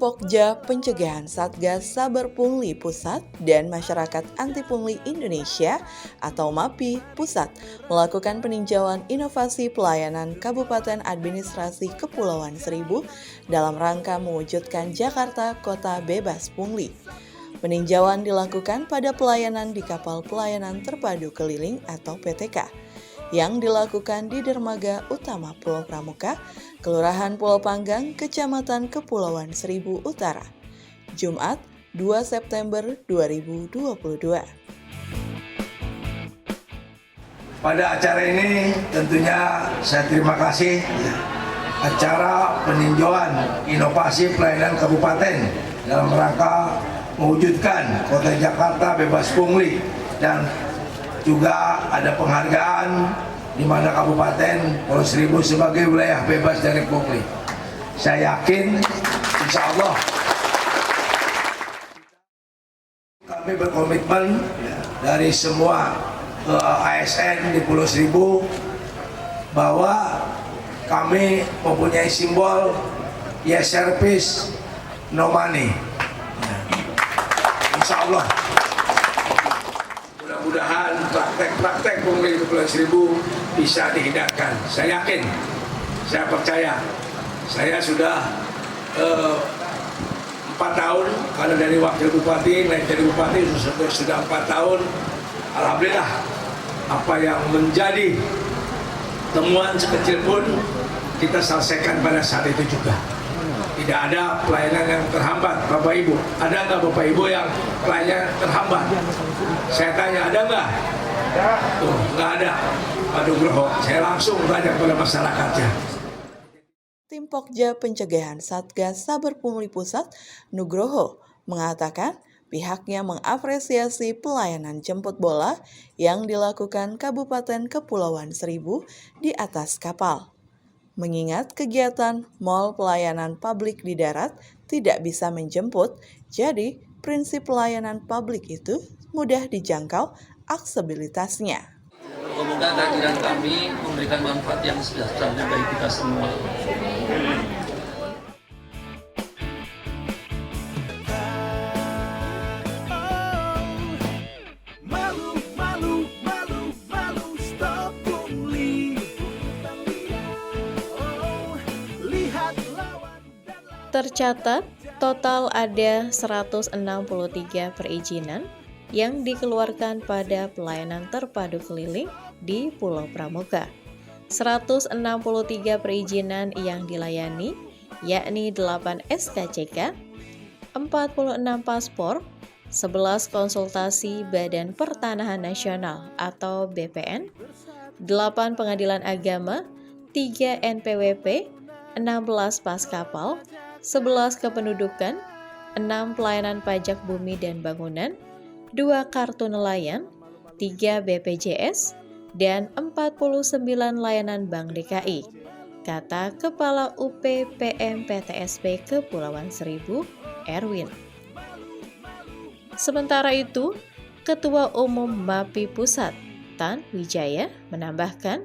Pokja Pencegahan Satgas Saber Pungli Pusat dan Masyarakat Anti Pungli Indonesia atau MAPI Pusat melakukan peninjauan inovasi pelayanan Kabupaten Administrasi Kepulauan Seribu dalam rangka mewujudkan Jakarta Kota Bebas Pungli. Peninjauan dilakukan pada pelayanan di Kapal Pelayanan Terpadu Keliling atau PTK yang dilakukan di Dermaga Utama Pulau Pramuka, Kelurahan Pulau Panggang, Kecamatan Kepulauan Seribu Utara, Jumat 2 September 2022. Pada acara ini tentunya saya terima kasih acara peninjauan inovasi pelayanan kabupaten dalam rangka mewujudkan Kota Jakarta Bebas Pungli, dan juga ada penghargaan di mana Kabupaten Pulau Seribu sebagai wilayah bebas dari pungli. Saya yakin insya Allah kami berkomitmen dari semua ASN di Pulau Seribu bahwa kami mempunyai simbol yes service no money. Insya Allah mudah-mudahan praktek-praktek pungli di Pulau Seribu bisa dihindarkan. Saya yakin, saya percaya. Saya sudah 4 tahun, karena dari wakil bupati naik jadi bupati sudah 4 tahun. Alhamdulillah, apa yang menjadi temuan sekecil pun kita selesaikan pada saat itu juga. Tidak ada pelayanan yang terhambat, Bapak Ibu. Ada nggak Bapak Ibu yang pelayanan terhambat? Saya tanya, ada nggak? Tuh, nggak ada. Pak Nugroho, saya langsung tanya kepada masyarakatnya. Tim Pokja Pencegahan Satgas Saber Pungli Pusat, Nugroho, mengatakan pihaknya mengapresiasi pelayanan jemput bola yang dilakukan Kabupaten Kepulauan Seribu di atas kapal. Mengingat kegiatan mal pelayanan publik di darat tidak bisa menjemput, jadi prinsip pelayanan publik itu mudah dijangkau aksesibilitasnya. Semoga kehadiran kami memberikan manfaat yang sejahtera bagi kita semua. Tercatat, total ada 163 perizinan yang dikeluarkan pada pelayanan terpadu keliling di Pulau Pramuka. 163 perizinan yang dilayani, yakni 8 SKCK, 46 paspor, 11 konsultasi Badan Pertanahan Nasional atau BPN, 8 pengadilan agama, 3 NPWP, 16 pas kapal, 11 kependudukan, 6 pelayanan pajak bumi dan bangunan, 2 kartu nelayan, 3 BPJS, dan 49 layanan Bank DKI, kata Kepala UPPM PTSP Kepulauan Seribu, Erwin. Sementara itu, Ketua Umum MAPI Pusat, Tan Wijaya, menambahkan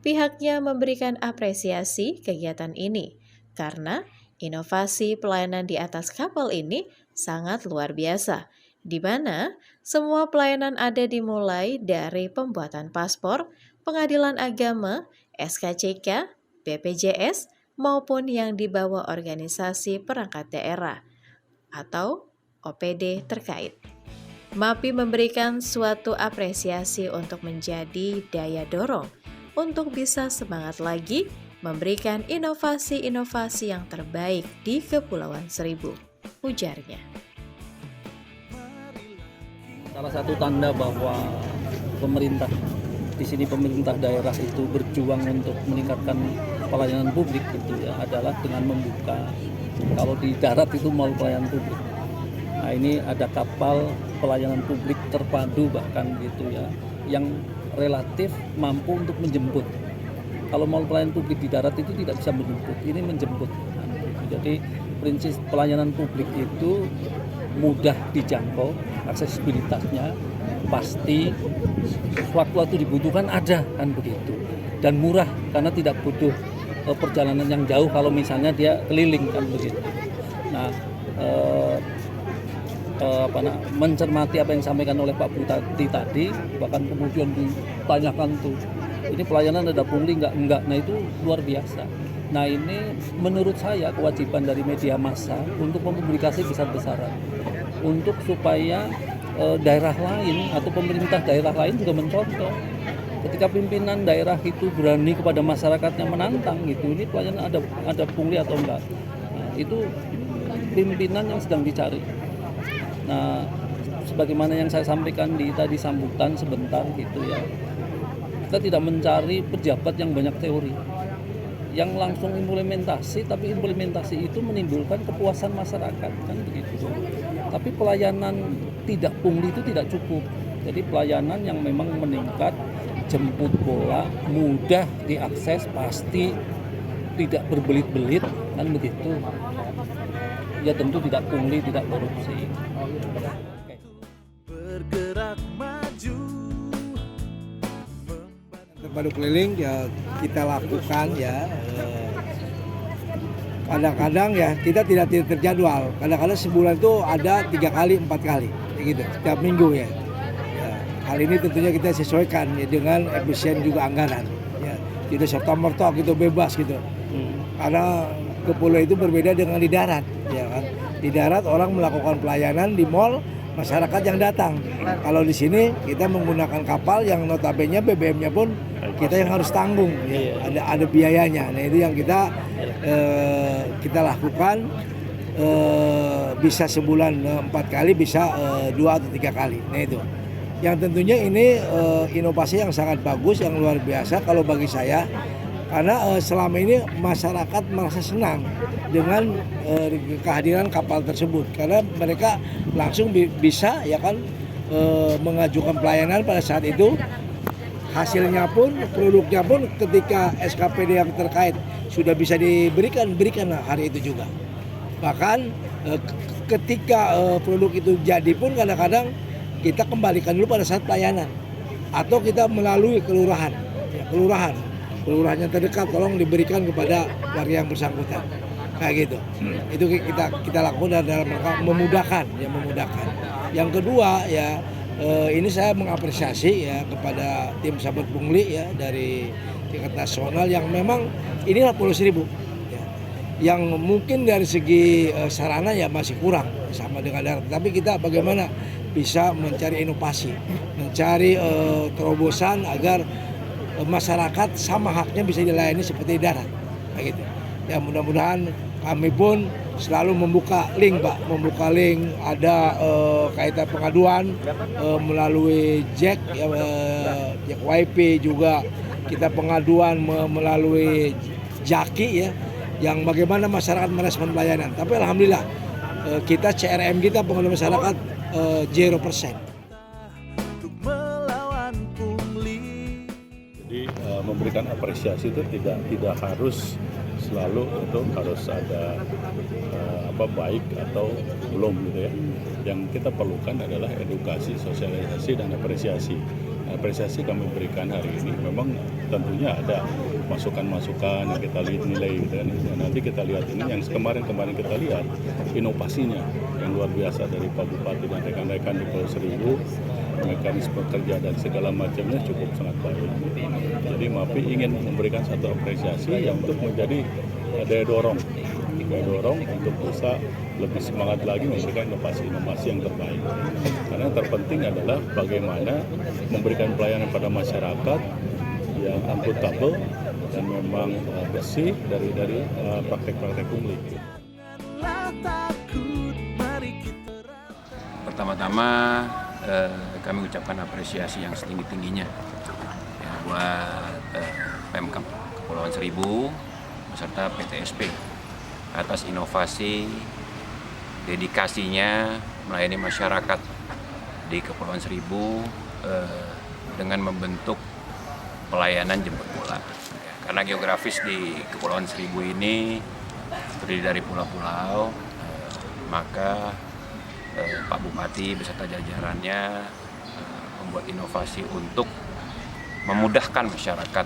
pihaknya memberikan apresiasi kegiatan ini karena inovasi pelayanan di atas kapal ini sangat luar biasa, di mana semua pelayanan ada dimulai dari pembuatan paspor, pengadilan agama, SKCK, BPJS, maupun yang dibawa organisasi perangkat daerah atau OPD terkait. MAPI memberikan suatu apresiasi untuk menjadi daya dorong untuk bisa semangat lagi memberikan inovasi-inovasi yang terbaik di Kepulauan Seribu, ujarnya. Salah satu tanda bahwa pemerintah daerah itu berjuang untuk meningkatkan pelayanan publik gitu ya, adalah dengan membuka, kalau di darat itu mal pelayanan publik. Nah, ini ada kapal pelayanan publik terpadu bahkan gitu ya, yang relatif mampu untuk menjemput. Kalau mal pelayanan publik di darat itu tidak bisa menjemput, ini menjemput. Jadi prinsip pelayanan publik itu mudah dijangkau, aksesibilitasnya pasti, waktu dibutuhkan ada kan begitu, dan murah karena tidak butuh perjalanan yang jauh kalau misalnya dia keliling kan begitu. Nah, mencermati apa yang disampaikan oleh Pak Bupati tadi, bahkan kemudian ditanyakan tuh, ini pelayanan ada pungli enggak, nah itu luar biasa. Nah ini menurut saya kewajiban dari media massa untuk mempublikasi besar-besaran, untuk supaya daerah lain atau pemerintah daerah lain juga mencontoh. Ketika pimpinan daerah itu berani kepada masyarakatnya menantang gitu, ini pelayanan ada pungli atau enggak, nah, itu pimpinan yang sedang dicari. Nah, sebagaimana yang saya sampaikan di tadi sambutan sebentar gitu ya, kita tidak mencari pejabat yang banyak teori, yang langsung implementasi, tapi implementasi itu menimbulkan kepuasan masyarakat kan begitu. Tapi pelayanan tidak pungli itu tidak cukup. Jadi pelayanan yang memang meningkat, jemput bola, mudah diakses, pasti tidak berbelit-belit kan begitu. Ya tentu tidak pungli, tidak korupsi. Bergerak maju. Terpadu keliling ya kita lakukan ya. Kadang-kadang ya kita tidak terjadwal. Kadang-kadang sebulan itu ada 3 kali, 4 kali, gitu. Setiap minggu ya. Kali ini tentunya kita sesuaikan ya, dengan efisien juga anggaran. Ya, tidak serta-merta gitu bebas gitu. Karena ke pulau itu berbeda dengan di darat, ya kan. Di darat orang melakukan pelayanan di mall, masyarakat yang datang. Kalau di sini kita menggunakan kapal yang notabene BBM-nya pun kita yang harus tanggung, ya. Ada biayanya. Nah itu yang kita lakukan, bisa sebulan 4 kali, bisa 2 atau 3 kali. Nah itu. Yang tentunya ini inovasi yang sangat bagus, yang luar biasa kalau bagi saya. Karena selama ini masyarakat merasa senang dengan kehadiran kapal tersebut, karena mereka langsung bisa ya kan mengajukan pelayanan pada saat itu, hasilnya pun, produknya pun ketika SKPD yang terkait sudah bisa berikanlah hari itu juga. Bahkan ketika produk itu jadi pun kadang-kadang kita kembalikan dulu pada saat pelayanan, atau kita melalui kelurahan, ya, kelurahannya terdekat tolong diberikan kepada warga yang bersangkutan, kayak gitu. Itu kita lakukan dalam rangka memudahkan. Yang kedua ya, ini saya mengapresiasi ya kepada tim Sahabat Pungli ya dari tingkat nasional yang memang inilah Pulau Seribu ya, yang mungkin dari segi sarana ya masih kurang sama dengan darat, tapi kita bagaimana bisa mencari inovasi, mencari terobosan agar masyarakat sama haknya bisa dilayani seperti darat, kayak gitu. Ya mudah-mudahan kami pun selalu membuka link, Pak, ada kaitan pengaduan melalui Jack YP juga kita pengaduan melalui Jaki ya, yang bagaimana masyarakat merespon pelayanan. Tapi alhamdulillah kita CRM kita pengaduan masyarakat 0%. Memberikan apresiasi itu tidak harus selalu untuk harus ada baik atau belum gitu ya. Yang kita perlukan adalah edukasi, sosialisasi dan apresiasi. Apresiasi kami berikan hari ini memang tentunya ada masukan-masukan yang kita lihat nilai gitu ya. Nanti kita lihat ini yang kemarin kita lihat inovasinya yang luar biasa dari Pak Bupati dan rekan-rekan di Pulau Seribu, mekanisme kerja dan segala macamnya cukup sangat baik. Jadi MAPI ingin memberikan satu apresiasi yang untuk menjadi daya dorong untuk bisa lebih semangat lagi memberikan inovasi yang terbaik. Karena yang terpenting adalah bagaimana memberikan pelayanan pada masyarakat yang akuntabel dan memang bersih dari praktek-praktek pungli. Pertama-tama kami ucapkan apresiasi yang setinggi-tingginya ya, buat Pemkab Kepulauan Seribu beserta PTSP atas inovasi dedikasinya melayani masyarakat di Kepulauan Seribu dengan membentuk pelayanan jemput bola. Karena geografis di Kepulauan Seribu ini terdiri dari pulau-pulau, maka Pak Bupati beserta jajarannya membuat inovasi untuk memudahkan masyarakat,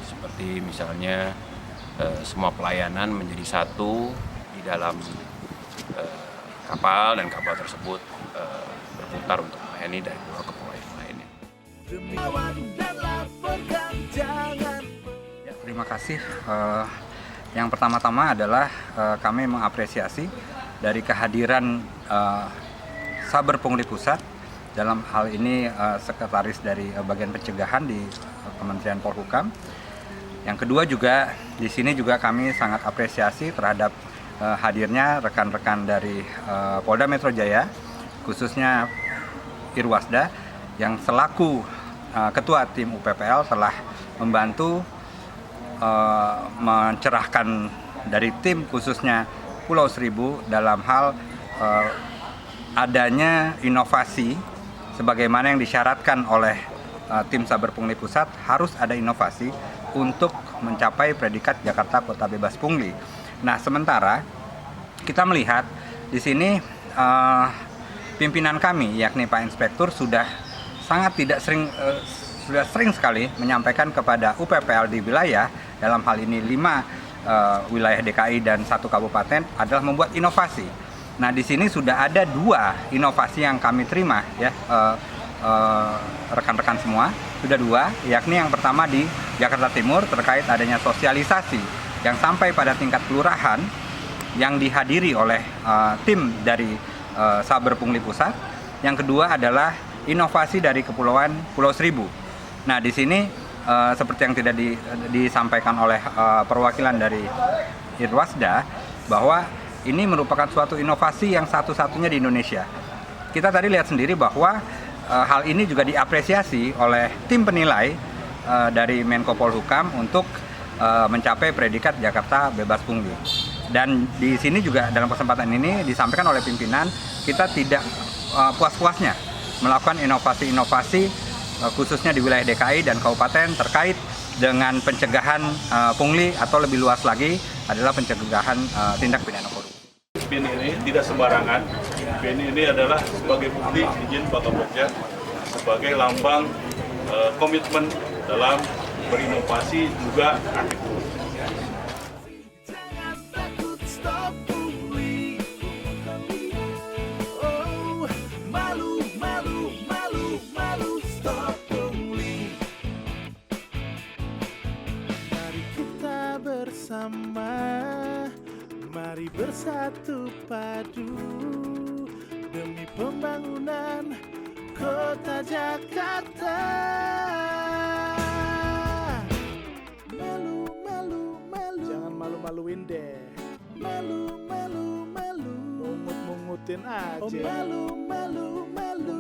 seperti misalnya semua pelayanan menjadi satu di dalam kapal, dan kapal tersebut berputar untuk melayani dari pulau ke pulau yang lainnya. Ya, terima kasih. Yang pertama-tama adalah kami mengapresiasi dari kehadiran Saber Pungli Pusat, dalam hal ini sekretaris dari bagian pencegahan di Kementerian Polhukam. Yang kedua juga di sini juga kami sangat apresiasi terhadap hadirnya rekan-rekan dari Polda Metro Jaya, khususnya Irwasda, yang selaku ketua tim UPPL telah membantu mencerahkan dari tim khususnya Pulau Seribu dalam hal adanya inovasi sebagaimana yang disyaratkan oleh tim Saber Pungli Pusat. Harus ada inovasi untuk mencapai predikat Jakarta Kota Bebas Pungli. Nah, sementara kita melihat di sini pimpinan kami yakni Pak Inspektur sudah sering sekali menyampaikan kepada UPPL di wilayah, dalam hal ini 5 wilayah DKI dan 1 kabupaten, adalah membuat inovasi. Nah, di sini sudah ada 2 inovasi yang kami terima ya, rekan-rekan semua, sudah 2, yakni yang pertama di Jakarta Timur terkait adanya sosialisasi yang sampai pada tingkat kelurahan yang dihadiri oleh tim dari Saber Pungli Pusat. Yang kedua adalah inovasi dari Kepulauan Pulau Seribu. Nah, di sini seperti yang tidak disampaikan oleh perwakilan dari Irwasda, bahwa ini merupakan suatu inovasi yang satu-satunya di Indonesia. Kita tadi lihat sendiri bahwa hal ini juga diapresiasi oleh tim penilai dari Menko Polhukam untuk mencapai predikat Jakarta Bebas Pungli. Dan di sini juga dalam kesempatan ini disampaikan oleh pimpinan, kita tidak puas-puasnya melakukan inovasi-inovasi khususnya di wilayah DKI dan kabupaten terkait dengan pencegahan pungli, atau lebih luas lagi adalah pencegahan tindak pidana korupsi. BIN ini tidak sembarangan. BIN ini adalah sebagai bukti izin Kota Jogja, sebagai lambang komitmen dalam berinovasi juga aktif. Mari bersatu padu demi pembangunan Kota Jakarta. Malu, malu, malu. Jangan malu-maluin deh. Malu, malu, malu. Mungut-mungutin aja. Oh, malu, malu, malu.